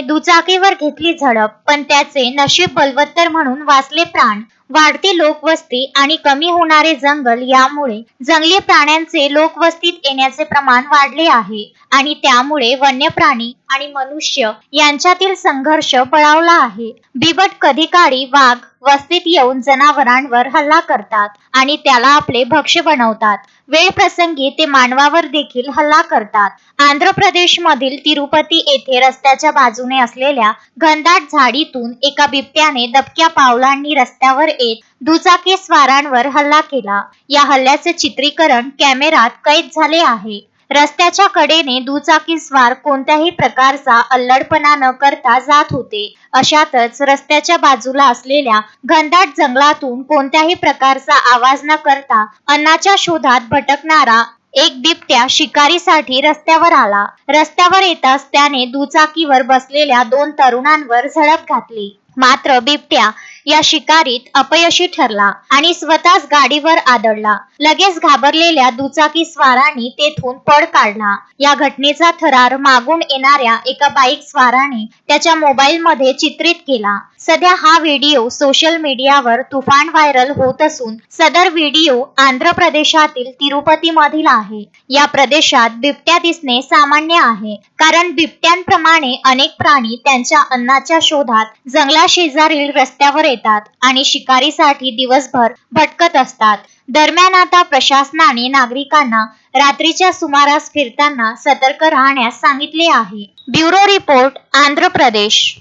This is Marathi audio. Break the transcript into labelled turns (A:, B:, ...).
A: दुचाकीवर घेतली झडप, पण त्याचे नशीब बलवत्तर म्हणून वाचले प्राण. वाढती लोकवस्ती आणि कमी होणारे जंगल यामुळे जंगली प्राण्यांचे लोकवस्तीत येण्याचे प्रमाण वाढले आहे आणि त्यामुळे वन्य प्राणी आणि मनुष्य यांच्यातील संघर्ष बळावला आहे. बिबट कधी काळी वाघ वस्तीत येऊन जनावरांवर हल्ला करतात आणि त्याला आपले भक्ष्य बनवतात. वेळ प्रसंगी ते मानवावर देखील हल्ला करतात. आंध्र प्रदेशमधील तिरुपती येथे रस्त्याच्या बाजूने असलेल्या घनदाट झाडीतून एका बिबट्याने दबक्या पावलांनी रस्त्यावर येत दुचाकी स्वारांवर हल्ला केला. या हल्ल्याचे चित्रीकरण कॅमेऱ्यात कैद झाले आहे. रस्त्याच्या कडेने दुचाकी स्वार कोणत्याही प्रकारचा अल्लडपणा न करता जात होते. अशातच रस्त्याच्या बाजूला असलेल्या घनदाट जंगलातून कोणत्याही प्रकारचा आवाज न करता अन्नाच्या शोधात भटकणारा एक बिबट्या शिकारीसाठी रस्त्यावर आला. रस्त्यावर येताच त्याने दुचाकीवर बसलेल्या 2 तरुणांवर झडप घातली. मात्र बिबट्या या शिकारीत अपयशी ठरला आणि स्वतःच गाडीवर आदळला. लगेच घाबरलेल्या दुचाकी स्वारांनी तेथून पळ काढला. या घटनेचा थरार मागून येणाऱ्या एका बाईक स्वाराने त्याच्या मोबाईलमध्ये चित्रित केला. सध्या हा व्हिडिओ सोशल मीडियावर तुफान व्हायरल होत असून सदर व्हिडिओ आंध्र प्रदेशातील तिरुपती मधील आहे. या प्रदेशात बिबट्या दिसणे सामान्य आहे, कारण बिबट्यांप्रमाणे अनेक प्राणी त्यांच्या अन्नाच्या शोधात जंगलाशेजारील रस्त्यावर येतात आणि शिकारीसाठी दिवसभर भटकत असतात. दरम्यान आता प्रशासनाने नागरिकांना रात्रीच्या सुमारास फिरताना सतर्क राहण्यास सांगितले आहे. Bureau report, Andhra Pradesh.